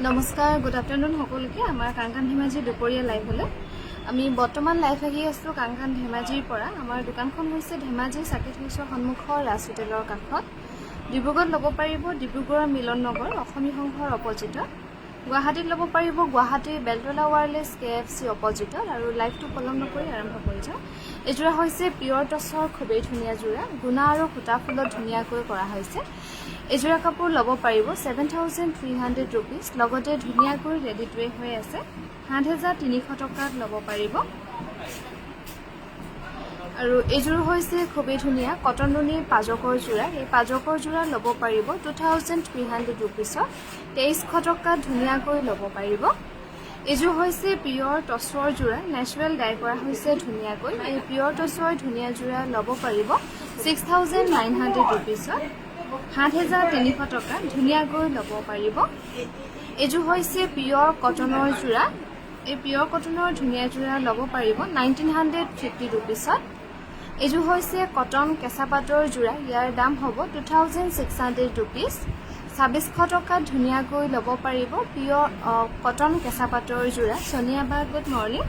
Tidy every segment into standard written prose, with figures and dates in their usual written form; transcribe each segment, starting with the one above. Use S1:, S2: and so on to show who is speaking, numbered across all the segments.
S1: নমস্কাৰ, good afternoon সকলোকে। আমাৰ কাংকান ধেমাজি দুপৰীয়া লাইভ হলে আমি বৰ্তমান লাইভ আহি আছোঁ কাংকান ধেমাজিৰ পৰা। আমাৰ দোকানখন হৈছে ধেমাজি চাকিত হাউচৰ সন্মুখৰ ৰাজ হোটেলৰ কাষত। ডিব্ৰুগড়ত ল'ব পাৰিব ডিব্ৰুগড়ৰ মিলন নগৰ অসমী সংঘৰ অপজিটত। গুৱাহাটীত ল'ব পাৰিব গুৱাহাটীৰ বেলতলা ৱায়াৰলেছ KFC অপজিটত। আৰু লাইভটো পলম নকৰি আৰম্ভ কৰি যাওঁ। এইযোৰা হৈছে পিয়ৰ টচৰ খুবেই ধুনীয়া যোৰা, গুণা আৰু সূতা ফুলত ধুনীয়াকৈ কৰা হৈছে। এইযোৰা কাপোৰ ল'ব পাৰিব 7,300 ৰুপিজ। লগতে ধুনীয়াকৈ ৰেডি টু ৱে হৈ আছে 7,300 টকাত ল'ব পাৰিব। আৰু এইযোৰ হৈছে খুবেই ধুনীয়া কটন নুনিৰ পাজকৰ যোৰা। এই পাজকৰ যোৰা ল'ব পাৰিব 2,300 ৰুপিজত। 2,300 টকাত ধুনীয়াকৈ ল'ব পাৰিব। এইযোৰ হৈছে পিয়ৰ টচৰ যোৰা, নেচাৰেল ডাই কৰা হৈছে ধুনীয়াকৈ। এই পিয়ৰ টচৰ ধুনীয়া যোৰা ল'ব পাৰিব 6,900 ৰুপিজত। 7,300 টকাত ধুনীয়াকৈ ল'ব পাৰিব। এইযোৰ হৈছে পিয়ৰ কটনৰ যোৰা। এই পিয়ৰ কটনৰ ধুনীয়া যোৰা ল'ব পাৰিব 1,950 ৰুপিজত। এইযোৰ হৈছে কটন কেঁচা পাটৰ যোৰা, ইয়াৰ দাম হ'ব 2,600 ৰুপিজ। 2,600 টকাত ধুনীয়াকৈ ল'ব পাৰিব পিয়ৰ কটন কেঁচা পাটৰ যোৰা। সোনিয়া বা গুড মৰ্ণিং।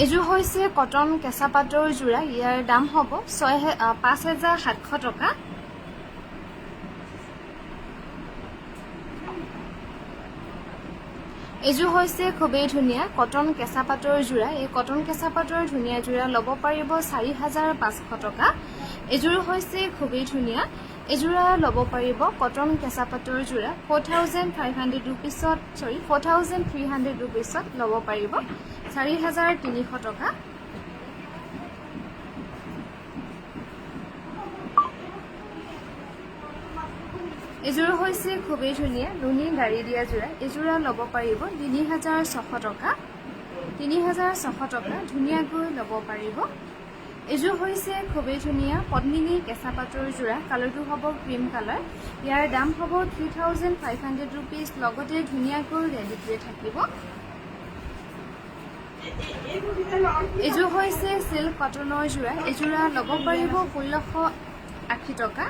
S1: এইযোৰ হৈছে কটন কেঁচা পাটৰ যোৰা, ইয়াৰ দাম হ'ব 5,700 টকা। এইযোৰ হৈছে খুবেই ধুনীয়া কটন কেঁচা পাটৰ যোৰা। এই কটন কেঁচা পাটৰ ধুনীয়া যোৰা ল'ব পাৰিব 4,500 টকা। এইযোৰ হৈছে খুবেই ধুনীয়া। এইযোৰা ল'ব পাৰিব কটন কেঁচা পাটৰ যোৰা 4,300 ৰুপিজত ল'ব পাৰিব 4,300 টকা। এইযোৰ হৈছে খুবেই ধুনীয়া নুনি গাড়ী দিয়া যোৰা। এইযোৰা ল'ব পাৰিব 3,600 টকা। 3,600 টকা ধুনীয়াকৈ ল'ব পাৰিব। এইযোৰ হৈছে খুবেই ধুনীয়া পদ্মিনী কেঁচা পাটৰ যোৰা, কালাৰটো হ'ব ক্ৰীম কালাৰ। ইয়াৰ দাম হ'ব 3,500 ৰুপিজ। লগতে ধুনীয়াকৈ ৰেডি টু ৱে থাকিব। এইযোৰ হৈছে চিল্ক কটনৰ যোৰা। এইযোৰা ল'ব পাৰিব 1,680 টকা।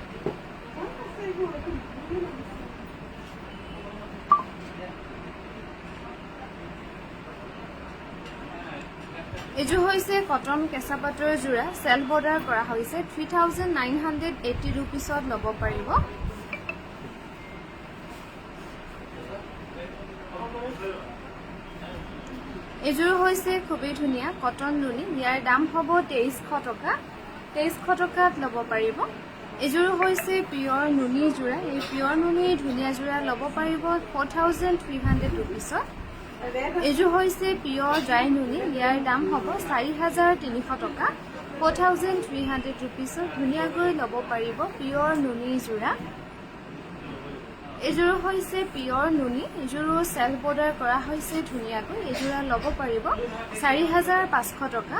S1: এইযোৰ হৈছে কটন কেঁচা পাটৰ যোৰা, চেল্ফ বৰ্ডাৰ কৰা হৈছে 3,980 ৰুপিজত ল'ব পাৰিব। এইযোৰ হৈছে খুবেই ধুনীয়া কটন নুনি, ইয়াৰ দাম হ'ব 2,300 টকা। 2,300 টকাত ল'ব পাৰিব। এইযোৰ হৈছে পিয়ৰ নুনি যোৰা। এই পিয়ৰ নুনিৰ ধুনীয়া যোৰা ল'ব পাৰিব 4,300 ৰুপিজত। এইযোৰ হৈছে পিয়ৰ ড্ৰাই নুনি, ইয়াৰ দাম হ'ব 4,300 টকা। 4,300 ৰুপিজত ধুনীয়াকৈ ল'ব পাৰিব পিয়ৰ নুনি যোৰা। এইযোৰ হৈছে পিয়ৰ নুনি, এইযোৰো চেল্ফ বৰ্ডাৰ কৰা হৈছে ধুনীয়াকৈ। এইযোৰা ল'ব পাৰিব 4,500 টকা।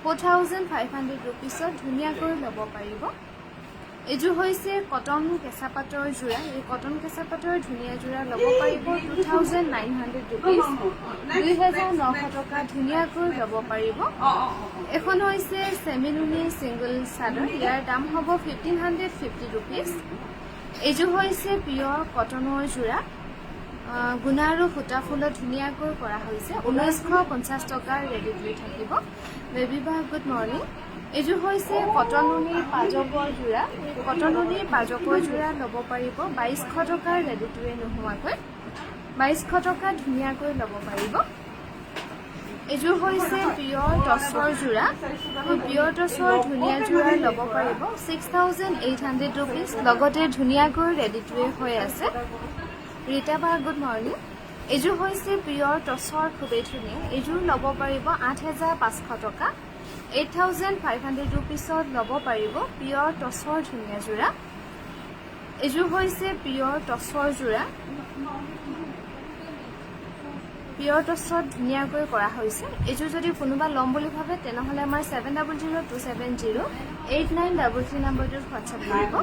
S1: 4,500 ৰুপিজত ধুনীয়াকৈ ল'ব পাৰিব। এইযোৰ হৈছে কটন কেঁচা পাটৰ যোৰা। এই কটন কেঁচা পাটৰ ধুনীয়া যোৰা ল'ব পাৰিব 2,900 ৰুপিজ। 2,900 টকা ধুনীয়াকৈ ল'ব পাৰিব। এখন হৈছে চেমি নুনি ছিংগল চাদৰ, ইয়াৰ দাম হ'ব 1,550 ৰুপিজ। এইযোৰ হৈছে পিয়ৰ কটনৰ যোৰা, গুণা আৰু সূতা ফুলত ধুনীয়াকৈ কৰা হৈছে 1,950 টকাৰ ৰেডি টু ৱে থাকিব। বেবী বা গুড মৰ্ণিং। এইযোৰ হৈছে কটন নুনিৰ পাজকৰ যোৰা। কটন নুনিৰ পাজকৰ যোৰা ল'ব পাৰিব 2,200 টকাৰ ৰেডি টু ৱে নোহোৱাকৈ। 2,200 টকা ধুনীয়াকৈ ল'ব পাৰিব। এইযোৰ হৈছে পিয়ৰ টচৰ যোৰা। পিয়ৰ টচৰ ধুনীয়া যোৰা ল'ব পাৰিব 6,800 ৰুপিজ। লগতে ধুনীয়াকৈ ৰেডি টু ৱে হৈ আছে। ৰীতা বা গুড মৰ্ণিং। এইযোৰ হৈছে পিয়ৰ টচৰ খুবেই ধুনীয়া। এইযোৰ ল'ব পাৰিব 8,500 টকা। 8,500 ৰুপিজত ল'ব পাৰিব পিয়ৰ টচৰ ধুনীয়া যোৰা। এইযোৰ হৈছে পিয়ৰ টচৰ যোৰা। পিয়ৰ টছত ধুনীয়াকৈ কৰা হৈছে এইযোৰ যদি কোনোবা ল'ম বুলি ভাবে তেনেহ'লে আমাৰ 7002708933 নম্বৰটোত হোৱাটছআপ কৰিব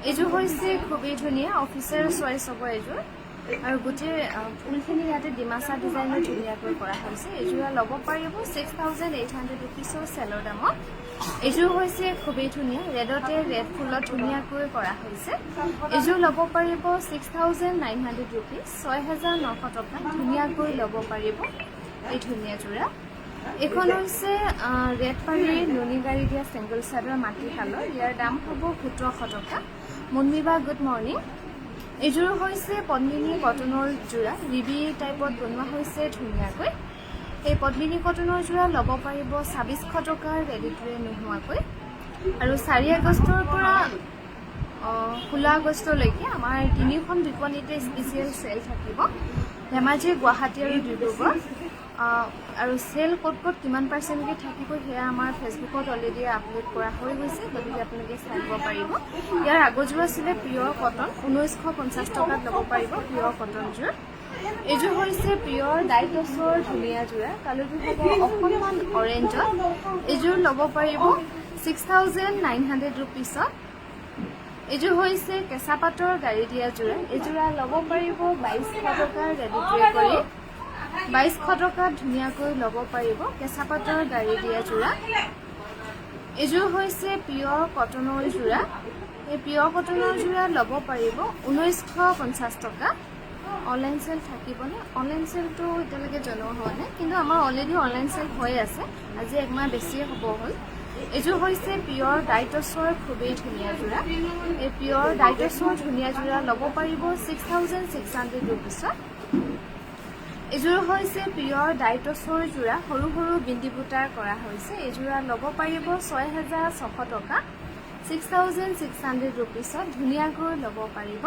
S1: এইযোৰ হৈছে খুবেই ধুনীয়া অফিচাৰ চইচ হ'ব এইযোৰ আৰু গোটেই ফুলখিনি ইয়াতে ডিমাচা ডিজাইনত ধুনীয়াকৈ কৰা হৈছে এইযোৰ ল'ব পাৰিব 6800 ৰুপিছৰ চেলৰ দামত এইযোৰ হৈছে খুবেই ধুনীয়া ৰেডতে ৰেড ফুলত ধুনীয়াকৈ কৰা হৈছে এইযোৰ ল'ব পাৰিব 6900 ৰুপিছ 6900 টকা ধুনীয়াকৈ ল'ব পাৰিব এই ধুনীয়া যোৰা এখন হৈছে ৰেড পাৰীৰ নুনি গাড়ী দিয়া চিংগল চাদৰ মাটিশালৰ ইয়াৰ দাম হ'ব 1700 টকা মুনমিবা গুড মৰ্ণিং এইযোৰ হৈছে পদ্মিনী কটনৰ যোৰা ৰিবি টাইপত বনোৱা হৈছে ধুনীয়াকৈ এই পদ্মিনী কটনৰ যোৰা ল'ব পাৰিব 2600 টকাৰ ৰেডিটোৱে নোহোৱাকৈ আৰু 4 আগষ্টৰ পৰা 16 আগষ্টলৈকে আমাৰ তিনিখন বিপণীতে স্পেচিয়েল চেল থাকিব ধেমাজি গুৱাহাটী আৰু ডিব্ৰুগড় আৰু চেল ক'ত কিমান পাৰ্চেণ্টকৈ থাকিব সেয়া আমাৰ ফেচবুকত অলৰেডি আপলোড কৰা হৈ গৈছে গতিকে আপোনালোকে চাব পাৰিব ইয়াৰ আগৰযোৰ আছিলে পিয়ৰ কটন 1950 টকাত ল'ব পাৰিব পিয়ৰ কটনযোৰ এইযোৰ হৈছে পিয়ৰ ডাইটছৰ ধুনীয়া যোৰা কালাৰটো হ'ব অকণমান অৰেঞ্জত এইযোৰ ল'ব পাৰিব 6900 ৰুপিছত এইযোৰ হৈছে কেঁচা পাটৰ গাড়ী দিয়া যোৰা এইযোৰা ল'ব পাৰিব 2200 টকাৰ ৰেডিটোৱে কৰি 2200 টকাত ধুনীয়াকৈ ল'ব পাৰিব কেঁচা পাটৰ গাড়ী দিয়া যোৰা এইযোৰ হৈছে পিয়ৰ কটনৰ যোৰা এই পিয়ৰ কটনৰ যোৰা ল'ব পাৰিব 1950 টকা অনলাইন চেল থাকিবনে অনলাইন চেলটো এতিয়ালৈকে জনোৱা হোৱা নাই কিন্তু আমাৰ অলৰেডি অনলাইন চেল হৈ আছে আজি একমাহ বেছিয়ে হ'ব হ'ল এইযোৰ হৈছে পিয়ৰ ডাইটছৰ খুবেই ধুনীয়া যোৰা এই পিয়ৰ ডাইটছৰ ধুনীয়া যোৰা ল'ব পাৰিব 6600 ৰুপিছত এইযোৰ হৈছে পিয়ৰ ডাইটছৰ যোৰা সৰু সৰু বিন্দি বুটাৰ কৰা হৈছে এইযোৰা ল'ব পাৰিব 6600 টকা 6600 ৰুপিছত ধুনীয়াকৈ ল'ব পাৰিব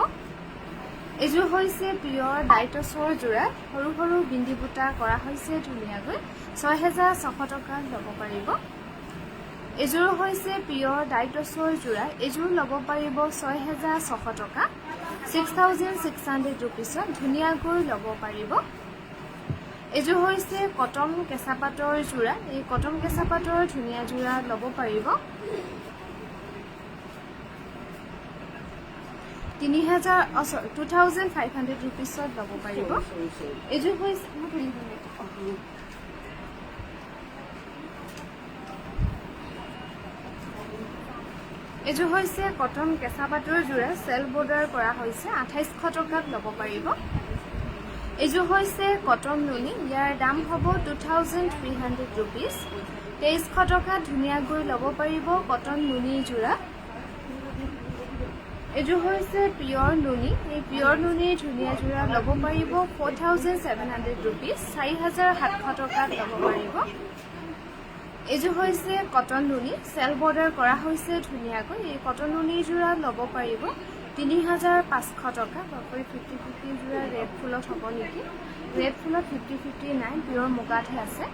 S1: এইযোৰ হৈছে পিয়ৰ ডাইটছৰ যোৰা সৰু সৰু বিন্দি বুটা কৰা হৈছে ধুনীয়াকৈ 6600 টকাত ল'ব পাৰিব এইযোৰ হৈছে পিয়ৰ ডাইটছৰ যোৰা এইযোৰ ল'ব পাৰিব 6600 টকা 6600 ৰুপিছত ধুনীয়াকৈ ল'ব পাৰিব এইযোৰ হৈছে কটন কেঁচা পাটৰ যোৰা এই কটন কেঁচা পাটৰ ধুনীয়া যোৰা ল'ব পাৰিব 2500 ৰুপিছত ল'ব পাৰিব এইযোৰ হৈছে এইযোৰ হৈছে কটন কেঁচা পাটৰ যোৰা চেল বৰ্ডাৰ কৰা হৈছে 2800 টকাত ল'ব পাৰিব এইযোৰ হৈছে কটন নুনি ইয়াৰ দাম হ'ব 2300 ৰুপিছ 2300 টকা ধুনীয়াকৈ ল'ব পাৰিব কটন নুনি যোৰা এইযোৰ হৈছে পিয়ৰ নুনি এই পিয়ৰ নুনিৰ ধুনীয়া যোৰা ল'ব পাৰিব 4700 ৰুপিছ 4700 টকাত ল'ব পাৰিব এইযোৰ হৈছে কটন নুনি চেল বৰ্ডাৰ কৰা হৈছে ধুনীয়াকৈ এই কটন নুনিৰ যোৰা ল'ব পাৰিব 3500 টকা বাপৰি 50-50 যোৰা ৰেড ফুলত হ'ব নেকি ৰেড ফুলত 50-50 নাই পিয়ৰ মুগাতহে আছে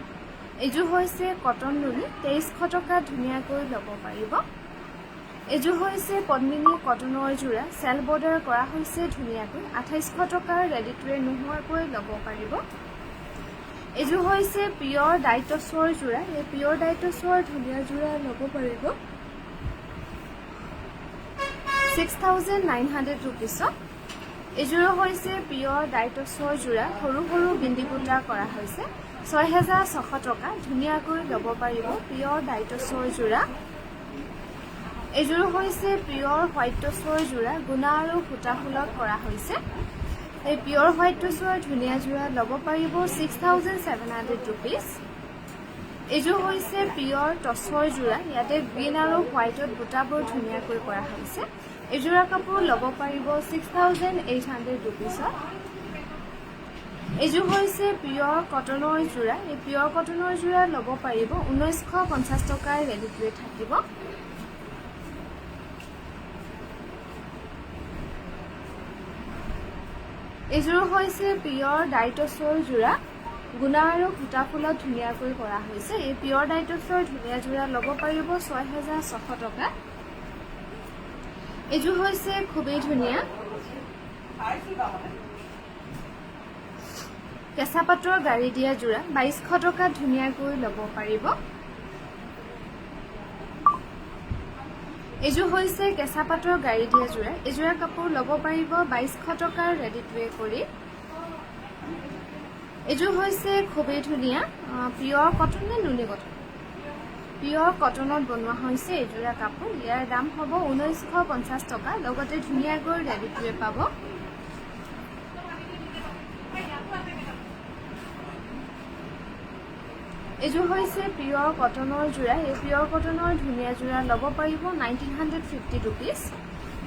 S1: এইযোৰ হৈছে কটন নুনি 2300 টকা ধুনীয়াকৈ ল'ব পাৰিব এইযোৰ হৈছে পদ্মিনী কটনৰ যোৰা চেল বৰ্ডাৰ কৰা হৈছে ধুনীয়াকৈ 2800 টকাৰ ৰেডিটোৱে নোহোৱাকৈ ল'ব পাৰিব এইযোৰ হৈছে পিয়ৰ ডাইটছৰ যোৰা এই পিয়ৰ ডাইটছৰ ধুনীয়া যোৰা ল'ব পাৰিব 6900 ৰুপিছত এইযোৰ হৈছে পিয়ৰ ডাইটছৰ যোৰা সৰু সৰু বিন্দি বুটা কৰা হৈছে 6600 টকা ধুনীয়াকৈ ল'ব পাৰিব পিয়ৰ ডাইটছৰ যোৰা এইযোৰ হৈছে পিয়ৰ হোৱাইট টছৰ যোৰা গুণা আৰু সূতা ফুলত কৰা হৈছে এই পিয়ৰ হোৱাইট টছৰ ধুনীয়া যোৰা ল'ব পাৰিব 6700 ৰুপিছ এইযোৰ হৈছে পিয়ৰ টছৰ যোৰা ইয়াতে গ্ৰীণ আৰু হোৱাইটত বুটাবোৰ ধুনীয়াকৈ কৰা হৈছে এইযোৰা কাপোৰ ল'ব পাৰিব 6800 ৰুপিছত এইযোৰ হৈছে পিয়ৰ কটনৰ যোৰা এই পিয়ৰ কটনৰ যোৰা ল'ব পাৰিব 1950 টকাৰ ৰেডিটোৱে থাকিব এইযোৰ হৈছে পিয়ৰ ডাইটছৰ যোৰা গুণা আৰু সূতা ফুলত ধুনীয়াকৈ কৰা হৈছে এই পিয়ৰ ডাইটছৰ ধুনীয়া যোৰা ল'ব পাৰিব 6600 টকা এইযোৰ হৈছে খুবেই ধুনীয়া কেঁচা পাটৰ গাড়ী দিয়া যোৰা 2200 টকাত ধুনীয়াকৈ ল'ব পাৰিব। এইযোৰ হৈছে কেঁচা পাটৰ গাড়ী দিয়া যোৰা। এইযোৰা কাপোৰ ল'ব পাৰিব 2200 টকাৰ ৰেডি টু ৱে কৰি। এইযোৰ হৈছে খুবেই ধুনীয়া পিয়ৰ কটন নে নুনি কটন, পিয়ৰ কটনত বনোৱা হৈছে এইযোৰা কাপোৰ। ইয়াৰ দাম হ'ব 1950 টকা। লগতে ধুনীয়াকৈ ৰেডি টু ৱে পাব। এইযোৰ হৈছে পিয়ৰ কটনৰ যোৰা। এই পিয়ৰ কটনৰ ধুনীয়া যোৰা ল'ব পাৰিব 1950 ৰুপিজ।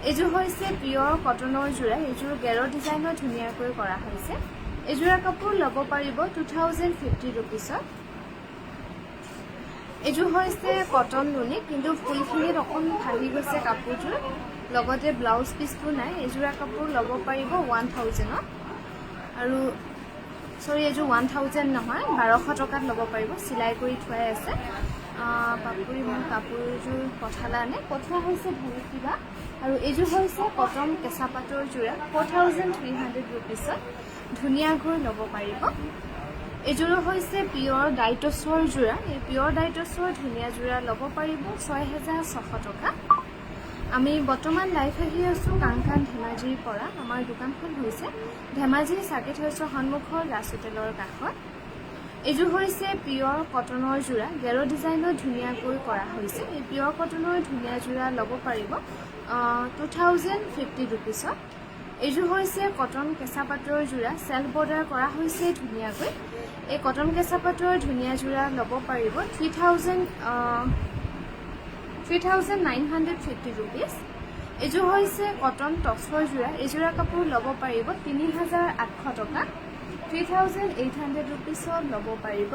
S1: এইযোৰ হৈছে পিয়ৰ কটনৰ যোৰা। এইযোৰ গেৰ ডিজাইনৰ ধুনীয়াকৈ কৰা হৈছে। এইযোৰা কাপোৰ ল'ব পাৰিব 2050 ৰুপিজত। এইযোৰ হৈছে কটন নুনি, কিন্তু ফুলখিনিত অকণমান ভাঙি গৈছে কাপোৰযোৰ, লগতে ব্লাউজ পিচটো নাই। এইযোৰা কাপোৰ ল'ব পাৰিব 1000ত। আৰু চৰি, এইযোৰ 1000 নহয়, 1200 টকাত ল'ব পাৰিব। চিলাই কৰি থোৱাই আছে। পাপুৰি মোৰ কাপোৰযোৰ পঠালানে? পঠোৱা হৈছে বহুত কিবা। আৰু এইযোৰ হৈছে কটন কেঁচা পাটৰ যোৰা 4300 ৰুপিজত ধুনীয়াকৈ ল'ব পাৰিব। এইযোৰো হৈছে পিয়ৰ ডাইটছৰ যোৰা। এই পিয়ৰ ডাইটছৰ ধুনীয়া যোৰা ল'ব পাৰিব 6600 টকা। আমি বৰ্তমান লাইভ আহি আছোঁ কাংখান ধেমাজিৰ পৰা। আমাৰ দোকানখন হৈছে ধেমাজি চাৰ্কিট হাউচৰ সন্মুখৰ ৰাজ হোটেলৰ কাষত। এইযোৰ হৈছে পিয়ৰ কটনৰ যোৰা। গেৰ ডিজাইনত ধুনীয়াকৈ কৰা হৈছে। এই পিয়ৰ কটনৰ ধুনীয়া যোৰা ল'ব পাৰিব 2050 ৰুপিজত। এইযোৰ হৈছে কটন কেঁচা পাটৰ যোৰা। চেল্ফ বৰ্ডাৰ কৰা হৈছে ধুনীয়াকৈ। এই কটন কেঁচা পাটৰ ধুনীয়া যোৰা ল'ব পাৰিব 3950 ৰুপিজ। এইযোৰ হৈছে কটন টচৰ যোৰা। এইযোৰা কাপোৰ ল'ব পাৰিব 3800 টকা। 3800 ৰুপিজত ল'ব পাৰিব।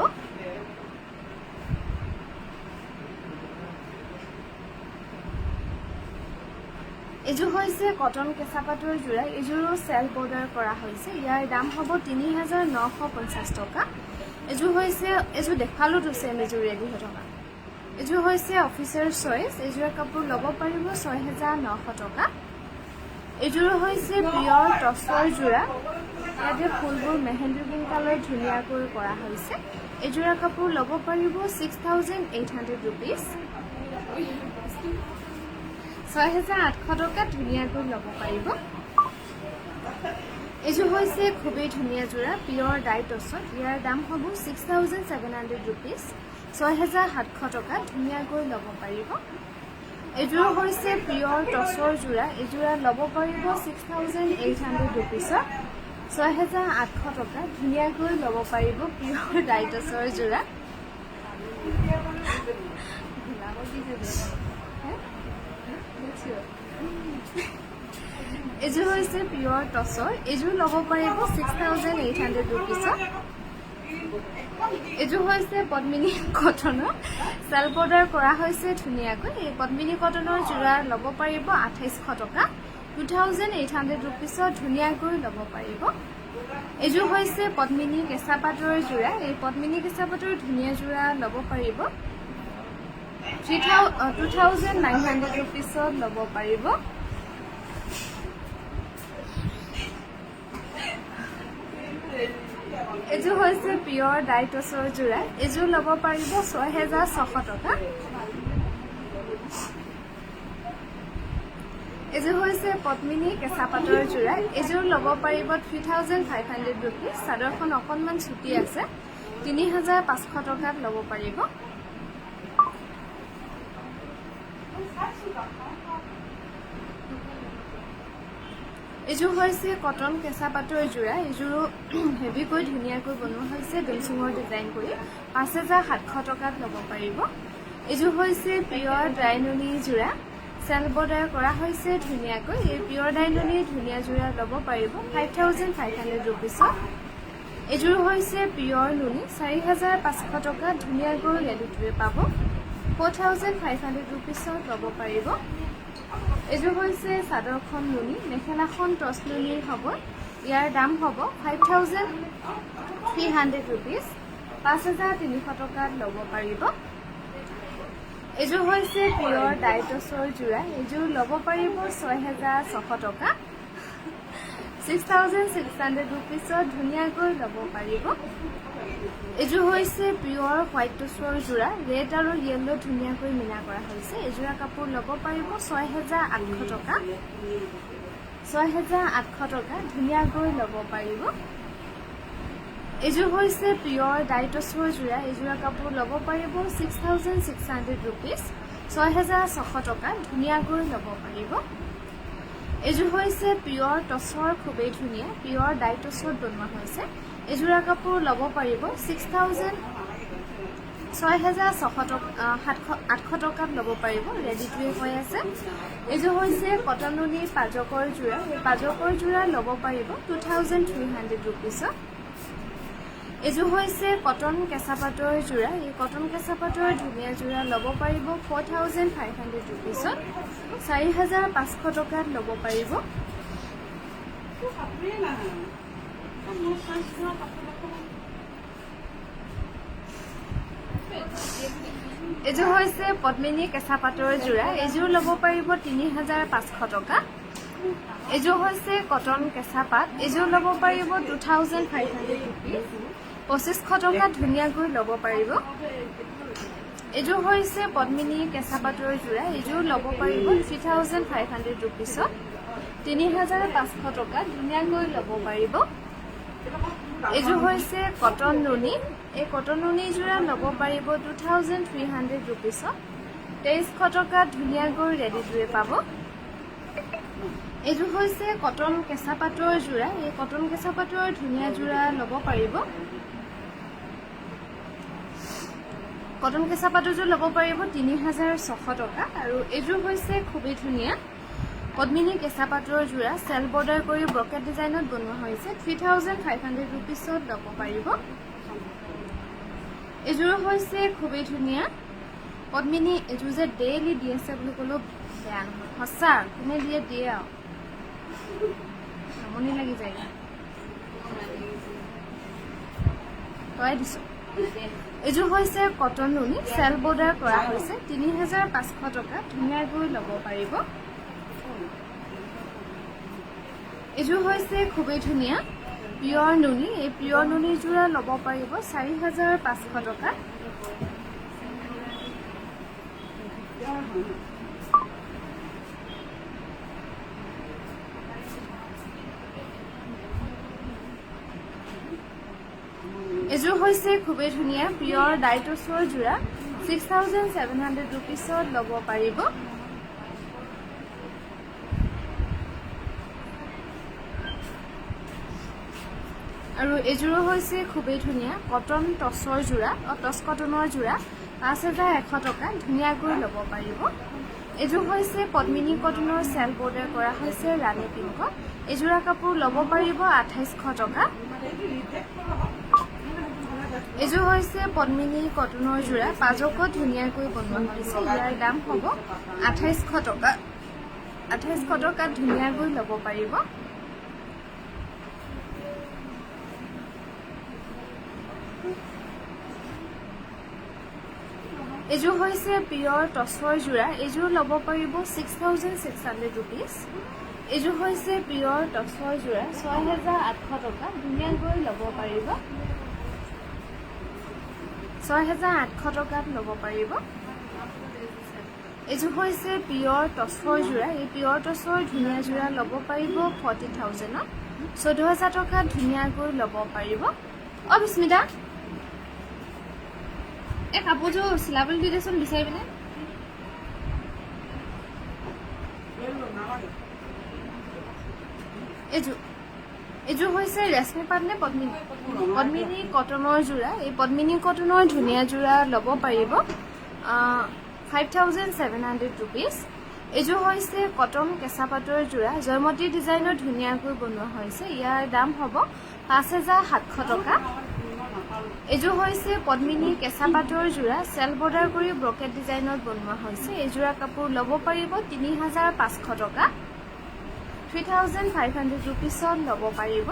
S1: এইযোৰ হৈছে কটন কেঁচা পাটৰ যোৰা। এইযোৰো চেল্ফ বৰ্ডাৰ কৰা হৈছে। ইয়াৰ দাম হ'ব 3950 টকা। এইযোৰ হৈছে, এইযোৰ দেখালোতো চেম এইযোৰ ৰেডি হৈ থকা। এইযোৰ হৈছে অফিচাৰ চইচ। এইযোৰা কাপোৰ ল'ব পাৰিব 6900 টকা। এইযোৰ হৈছে পিয়ৰ টচৰ যোৰা। ইয়াতে ফুলবোৰ মেহেন্দি গ্ৰীণ কালাৰ ধুনীয়াকৈ কৰা হৈছে। এইযোৰা কাপোৰ ল'ব পাৰিব 6800 ৰুপিজ। 6800 টকাত ধুনীয়াকৈ ল'ব পাৰিব। এইযোৰ হৈছে খুবেই ধুনীয়া যোৰা পিয়ৰ ডাইটছত। ইয়াৰ দাম হ'ব 6700 ৰুপিজ। 6700 টকাত ধুনীয়াকৈ ল'ব পাৰিব। এইযোৰ হৈছে পিয়ৰ টচৰ যোৰা। এইযোৰা ল'ব পাৰিব 6800 ৰুপিজত। 6800 টকাত ধুনীয়াকৈ ল'ব পাৰিব পিয়ৰ ডাইটছৰ যোৰা। এইযোৰ হৈছে পিয়ৰ টচৰ। এইযোৰ ল'ব পাৰিব 6800 ৰুপিজত। এইযোৰ হৈছে পদ্মিনী কটনৰ। চেল্ফ বৰ্ডাৰ কৰা হৈছে ধুনীয়াকৈ। এই পদ্মিনী কটনৰ যোৰা ল'ব পাৰিব 2800 টকা। 2800 ৰুপিজত ধুনীয়াকৈ ল'ব পাৰিব। এইযোৰ হৈছে পদ্মিনী কেঁচা পাটৰ যোৰা। এই পদ্মিনী কেঁচা পাটৰ ধুনীয়া যোৰা ল'ব পাৰিব 2900 ৰুপিজত ল'ব পাৰিব। এইযোৰ হৈছে পিয়ৰ ডাইটছৰ যোৰা। এইযোৰ ল'ব পাৰিব 6600 টকা। এইযোৰ হৈছে পদ্মিনী কেঁচা পাটৰ যোৰা। এইযোৰ ল'ব পাৰিব 3500 ৰুপিজ। চাদৰখন অকণমান চুটি আছে। 3500 টকাত ল'ব পাৰিব। এইযোৰ হৈছে কটন কেঁচা পাটৰ যোৰা। এইযোৰো হেভিকৈ ধুনীয়াকৈ বনোৱা হৈছে ডুমচুঙৰ ডিজাইন কৰি। 5700 টকাত ল'ব পাৰিব। এইযোৰ হৈছে পিয়ৰ ড্ৰাই নুনি যোৰা। চেল্ফ বৰ্ডাৰ কৰা হৈছে ধুনীয়াকৈ। এই পিয়ৰ ড্ৰাই নুনি ধুনীয়া যোৰা ল'ব পাৰিব 5500 ৰুপিজত। এইযোৰ হৈছে পিয়ৰ নুনি 4500 টকাত ধুনীয়াকৈ ৰেডি টু ৱে পাব। 4500 ৰুপিজত ল'ব পাৰিব। এইযোৰ হৈছে চাদৰখন নুনি। মেখেলাখন টচ নুনিৰ হ'ব। ইয়াৰ দাম হ'ব 5300 ৰুপিজ। 5300 টকাত ল'ব পাৰিব। এইযোৰ হৈছে পিয়ৰ ডাইটছৰ যোৰা। এইযোৰ ল'ব পাৰিব 6600 টকা। 6,600 rupeesত ধুনীয়াকৈ ল'ব পাৰিব। এযোৰ হৈছে পিয়ৰ হোৱাইট টচৰ যোৰা, ৰেড আৰু য়েলো ধুনীয়াকৈ মিনা কৰা হৈছে। এযোৰা কাপোৰ ল'ব পাৰিব 6,800 টকা। 6,800 টকা ধুনীয়াকৈ ল'ব পাৰিব। এযোৰ হৈছে পিয়ৰ ডাই টচৰ যোৰা, এযোৰা কাপোৰ ল'ব পাৰিব 6,600 rupees, 6,600 টকা ধুনীয়াকৈ ল'ব পাৰিব। এযোৰ হৈছে পিয়ৰ টচৰ, খুবেই ধুনীয়া পিয়ৰ ডাই টচত বনোৱা হৈছে। এযোৰা কাপোৰ ল'ব পাৰিব 6,800 টকাত ল'ব পাৰিব। ৰেডি টু হৈ আছে। এযোৰ হৈছে কটন নুনি পাজকৰ যোৰা, এই পাজকৰ যোৰা ল'ব পাৰিব 2,300 rupeesত। এযোৰ হৈছে কটন কেঁচা পাটৰ যোৰা, এই কটন কেঁচা পাটৰ ধুনীয়া যোৰা ল'ব পাৰিব 4,500 rupeesত, 4,500 টকাত ল'ব পাৰিব। এযোৰ হৈছে পদ্মিনী কেঁচা পাটৰ যোৰা, এযোৰ ল'ব পাৰিব 3,500 টকা। এযোৰ হৈছে কটন কেঁচা পাট, এযোৰ ল'ব পাৰিব 2,500 rupees, 2,500 টকাত ধুনীয়াকৈ ল'ব পাৰিব। এযোৰ হৈছে পদ্মিনী কেঁচা পাটৰ যোৰা, এযোৰ ল'ব পাৰিব 3,500 rupeesত, 3,500 টকাত ধুনীয়াকৈ ল'ব পাৰিব। এযোৰ হৈছে কটন নুনি, এই কটন নুনি যোৰা ল'ব পাৰিব 2,300 rupeesত, 2,300 টকাত ধুনীয়াকৈ ৰেডি টুৱে পাব। এযোৰ হৈছে কটন কেঁচা পাটৰ যোৰা, এই কটন কেঁচা পাটৰ ধুনীয়া যোৰা ল'ব পাৰিব। কটন কেঁচা পাটৰযোৰ ল'ব পাৰিব 3,600 টকা। আৰু এযোৰ হৈছে খুবেই ধুনীয়া পদ্মিনী কেঁচা পাটৰ যোৰা, চেল বৰ্ডাৰ কৰি ব্ৰকেট ডিজাইনত বনোৱা হৈছে, 3,500 rupeesত ল'ব পাৰিব। এযোৰ হৈছে খুবেই ধুনীয়া পদ্মিনী, এযোৰ যে ডেইলি দি আছে বুলি ক'লেও বেয়া নহয়, সঁচা কোনে দিয়ে আৰু আমনি লাগি যায়, তই দিছো। এযোৰ হৈছে কটন নুনি, চেল বৰ্ডাৰ কৰা হৈছে, 3,500 টকা ধুনীয়াকৈ ল'ব পাৰিব। এযোৰ হৈছে খুবেই ধুনীয়া পিয়ৰ নুনি, এই পিয়ৰ নুনি যোৰা ল'ব পাৰিব 4,500 টকা। এযোৰ হৈছে খুবেই ধুনীয়া পিয়ৰ ডাই টচৰ যোৰা, 6,700 rupeesত ল'ব পাৰিব। আৰু এযোৰো হৈছে খুবেই ধুনীয়া কটন টচৰ যোৰা, টচ কটনৰ যোৰা, 5,100 টকা ধুনীয়াকৈ ল'ব পাৰিব। এযোৰ হৈছে পদ্মিনী কটনৰ চেল বৰ্ডাৰ কৰা হৈছে ৰাণী পিংকত, এযোৰা কাপোৰ ল'ব পাৰিব 2,800 টকা। এযোৰ হৈছে পদ্মিনী কটনৰ যোৰা, পাজকত ধুনীয়াকৈ বনোৱা হৈছে, ইয়াৰ দাম হ'ব 2,800 টকা। 2,800 টকাত ধুনীয়াকৈ ল'ব পাৰিব। এযোৰ হৈছে পিয়ৰ টচৰ যোৰা, এযোৰ ল'ব পাৰিব 6,600 rupees। এযোৰ হৈছে পিয়ৰ টচৰ যোৰা, 6,800 টকা ধুনীয়াকৈ ল'ব পাৰিব। 6,800 টকাত ল'ব পাৰিব। এযোৰ হৈছে পিয়ৰ টচৰ যোৰা, এই পিয়ৰ টচৰ ধুনীয়া যোৰা ল'ব পাৰিব 40,000ত, 14,000 টকাত ধুনীয়াকৈ ল'ব পাৰিব। বিস্মিতা এই কাপোৰযোৰ চিলাবলৈ দি দেচোন বিচাৰি পিনে। এযোৰ হৈছে ৰেশমী পাট নে পদ্মিনী, পদ্মিনী কটনৰ যোৰা, এই পদ্মিনী কটনৰ ধুনীয়া যোৰা ল'ব পাৰিব 5,700 rupees। এযোৰ হৈছে কটন কেঁচা পাটৰ যোৰা, জয়মতী ডিজাইনৰ ধুনীয়াকৈ বনোৱা হৈছে, ইয়াৰ দাম হ'ব 5,700 টকা। এযোৰ হৈছে পদ্মিনী কেঁচা পাটৰ যোৰা, চেল বৰ্ডাৰ কৰি ব্ৰকেট ডিজাইনত বনোৱা হৈছে, এযোৰা কাপোৰ ল'ব পাৰিব 3,500 টকা, 3,500 rupeesত ল'ব পাৰিব।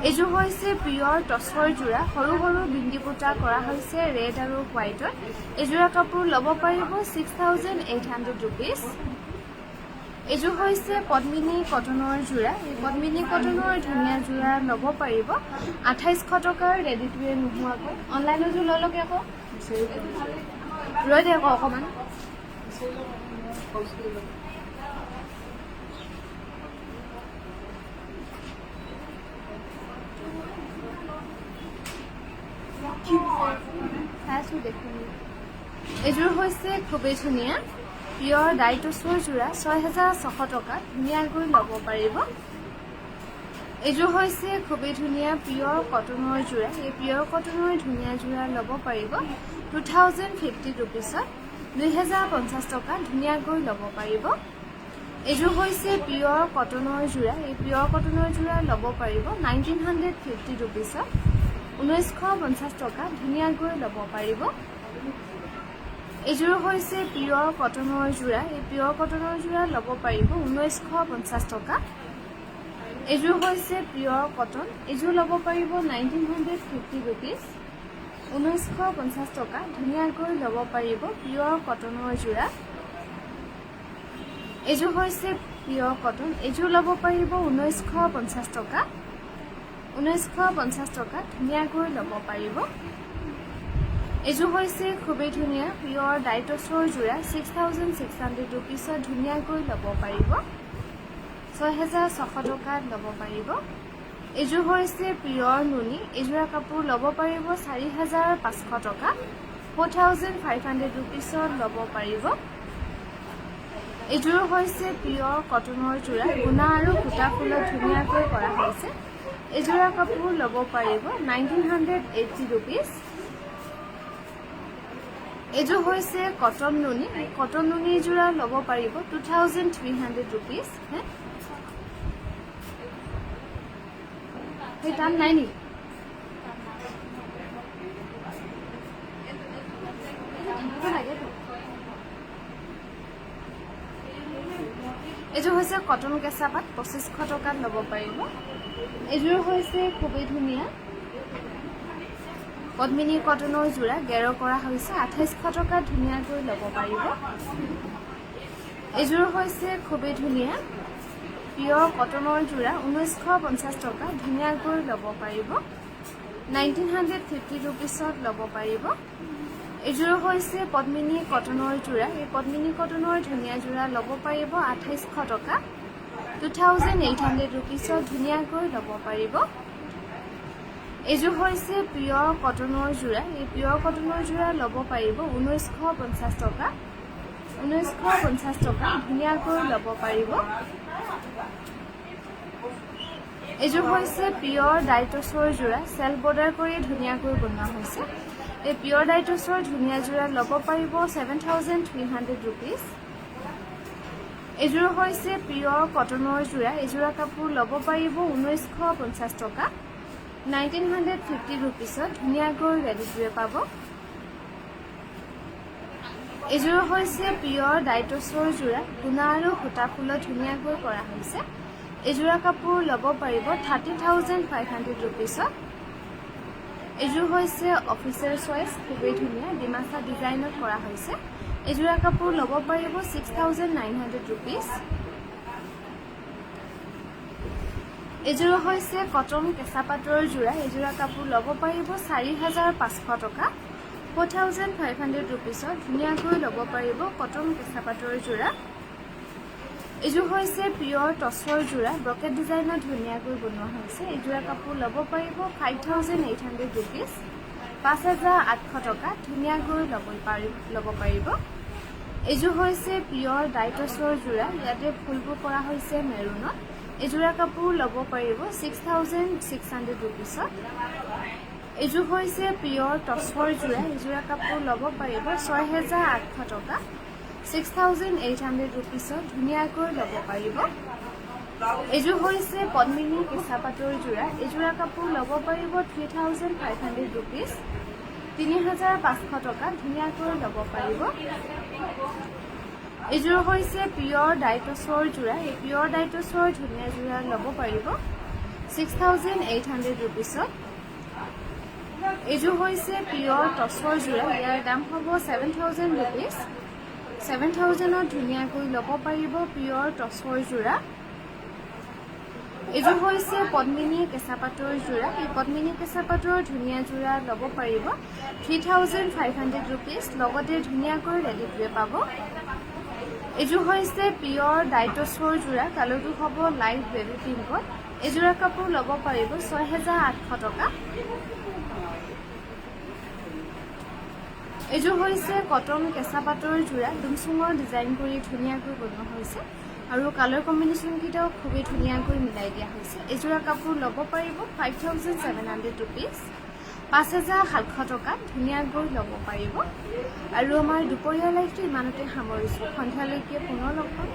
S1: এযোৰ হৈছে পিয়ৰ টচৰ যোৰা, সৰু সৰু বিন্দি বুটা কৰা হৈছে ৰেড আৰু হোৱাইটত, এযোৰা কাপোৰ ল'ব পাৰিব 6,800 rupees। এইযোৰ হৈছে পদ্মিনী কটনৰ যোৰা এই পদ্মিনী কটনৰ ধুনীয়া যোৰা ল'ব পাৰিব 2800 টকাৰ ৰেডি টু ৱেৰ নোহোৱাকৈ অনলাইনত লৈ লওক আকৌ ৰৈ দিয়ক অকণমান চাইছোঁ দেখোন এইযোৰ হৈছে খুবেই ধুনীয়া পিয়ৰ ডাইটছৰ যোৰা 6600 টকা ধুনীয়াকৈ ল'ব পাৰিব এইযোৰ হৈছে খুবেই ধুনীয়া পিয়ৰ কটনৰ যোৰা এই পিয়ৰ কটনৰ ধুনীয়া যোৰা ল'ব পাৰিব 2050 ৰুপিছত 2050 টকা ধুনীয়াকৈ ল'ব পাৰিব এইযোৰ হৈছে পিয়ৰ কটনৰ যোৰা এই পিয়ৰ কটনৰ যোৰা ল'ব পাৰিব 1950 ৰুপিছত 1950 টকা ধুনীয়াকৈ ল'ব পাৰিব এইযোৰ হৈছে পিয়ৰ কটনৰ যোৰা এই পিয়ৰ কটনৰ যোৰা ল'ব পাৰিব 1950 টকা এইযোৰ হৈছে পিয়ৰ কটন এইযোৰ ল'ব পাৰিব 1950 ৰুপিজ 1950 টকা ধুনীয়াকৈ ল'ব পাৰিব পিয়ৰ কটনৰ যোৰা এইযোৰ হৈছে পিয়ৰ কটন এইযোৰ ল'ব পাৰিব 1950 টকা 1950 টকা ধুনীয়াকৈ ল'ব পাৰিব এইযোৰ হৈছে খুবেই ধুনীয়া পিয়ৰ ডাইটছৰ যোৰা 6600 ৰুপিছত ধুনীয়াকৈ ল'ব পাৰিব 6600 টকাত ল'ব পাৰিব এইযোৰ হৈছে পিয়ৰ নুনি এইযোৰা কাপোৰ ল'ব পাৰিব 4500 টকা 4500 ৰুপিছত ল'ব পাৰিব এইযোৰ হৈছে পিয়ৰ কটনৰ যোৰা গুণা আৰু সূতা ফুলত ধুনীয়াকৈ কৰা হৈছে এইযোৰা কাপোৰ ল'ব পাৰিব 1980 ৰুপিজ এইযোৰ হৈছে কটন নুনি যোৰা ল'ব পাৰিব 2300 ৰুপিজ সেই দাম নাই নি এইযোৰ হৈছে কটন কেঁচা পাত 2500 টকাত ল'ব পাৰিব এইযোৰ হৈছে খুবেই ধুনীয়া পদ্মিনী কটনৰ যোৰা গেৰ কৰা হৈছে 2800 টকাত ধুনীয়াকৈ ল'ব পাৰিব এইযোৰ হৈছে খুবেই ধুনীয়া পিয়ৰ কটনৰ যোৰা 1950 টকা ধুনীয়াকৈ ল'ব পাৰিব 1950 ৰুপিছত ল'ব পাৰিব এইযোৰ হৈছে পদ্মিনী কটনৰ যোৰা এই পদ্মিনী কটনৰ ধুনীয়া যোৰা ল'ব পাৰিব 2800 টকা 2800 ৰুপিছত ধুনীয়াকৈ ল'ব পাৰিব এইযোৰ হৈছে পিয়ৰ কটনৰ যোৰা এই পিয়ৰ কটনৰ যোৰা ল'ব পাৰিব 1950 টকা 1950 টকা ধুনীয়াকৈ ল'ব পাৰিব এইযোৰ হৈছে পিয়ৰ ডাইটছৰ যোৰা চেল বৰ্ডাৰ কৰি ধুনীয়াকৈ বনোৱা হৈছে এই পিয়ৰ ডাইটছৰ ধুনীয়া যোৰা ল'ব পাৰিব 7300 ৰুপিজ এইযোৰ হৈছে পিয়ৰ কটনৰ যোৰা এইযোৰা কাপোৰ ল'ব পাৰিব 1950 টকা 1950 ৰুপিছত ধুনীয়াকৈ ৰেডি টু ৱেৰ পাব এইযোৰ হৈছে পিয়ৰ ডাইটছৰ যোৰা গুণা আৰু সূতা ফুলত ধুনীয়াকৈ কৰা হৈছে এইযোৰা কাপোৰ ল'ব পাৰিব 30,500 ৰুপিছত এইযোৰ হৈছে অফিচাৰ চইচ খুবেই ধুনীয়া ডিমাচা ডিজাইনত কৰা হৈছে এইযোৰা কাপোৰ ল'ব পাৰিব 6,900 ৰুপিজ এইযোৰ হৈছে কটন কেঁচা পাটৰ যোৰা এইযোৰা কাপোৰ ল'ব পাৰিব 4500 টকা 4500 ৰুপিছত ধুনীয়াকৈ ল'ব পাৰিব কটন কেঁচা পাটৰ যোৰা এইযোৰ হৈছে পিয়ৰ টচৰ যোৰা ব্ৰকেট ডিজাইনত ধুনীয়াকৈ বনোৱা হৈছে এইযোৰা কাপোৰ ল'ব পাৰিব 5800 ৰুপিজ 5800 টকা ধুনীয়াকৈ ল'ব পাৰিব এইযোৰ হৈছে পিয়ৰ ডাইটছৰ যোৰা ইয়াতে ফুলবোৰ কৰা হৈছে মেৰুনত এইযোৰা কাপোৰ ল'ব পাৰিব 6600 ৰুপিছত এইযোৰ হৈছে পিয়ৰ টচৰ যোৰা এইযোৰা কাপোৰ ল'ব পাৰিব 6800 টকা 6800 ৰুপিছত ধুনীয়াকৈ ল'ব পাৰিব এইযোৰ হৈছে পদ্মিনী কেঁচা পাটৰ যোৰা এইযোৰা কাপোৰ ল'ব পাৰিব 3500 ৰুপিজ 3500 টকা ধুনীয়াকৈ ল'ব পাৰিব এইযোৰ হৈছে পিয়ৰ ডাইটছৰ যোৰা এই পিয়ৰ ডাইটছৰ ধুনীয়া যোৰা ল'ব পাৰিব 6800 ৰুপিছত এইযোৰ হৈছে পিয়ৰ টচৰ যোৰা ইয়াৰ দাম হ'ব 7000 ৰুপিজ 7,000ত ধুনীয়াকৈ ল'ব পাৰিব পিয়ৰ টচৰ যোৰা। এইযোৰ হৈছে পদ্মিনী কেঁচা পাটৰ যোৰা। এই পদ্মিনী কেঁচা পাটৰ ধুনীয়া যোৰা ল'ব পাৰিব 3,500 ৰুপিজ। লগতে ধুনীয়াকৈ ৰেডিটোৱে পাব। এইযোৰ হৈছে পিয়ৰ ডাইটছৰ যোৰা। কালাৰটো হ'ব লাইট বেবী পিংকত। এইযোৰা কাপোৰ ল'ব পাৰিব 6,800 টকা। এইযোৰ হৈছে কটন কেঁচা পাটৰ যোৰা। ডুমচুঙৰ ডিজাইন কৰি ধুনীয়াকৈ বনোৱা হৈছে আৰু কালাৰ কম্বিনেশ্যনকেইটাও খুবেই ধুনীয়াকৈ মিলাই দিয়া হৈছে। এইযোৰা কাপোৰ ল'ব পাৰিব 5,700 ৰুপিজ। 5,700 টকাত ধুনীয়াকৈ ল'ব পাৰিব। আৰু আমাৰ দুপৰীয়া লাইফটো ইমানতে সামৰিছোঁ। সন্ধিয়ালৈকে পুনৰ লগ পাম।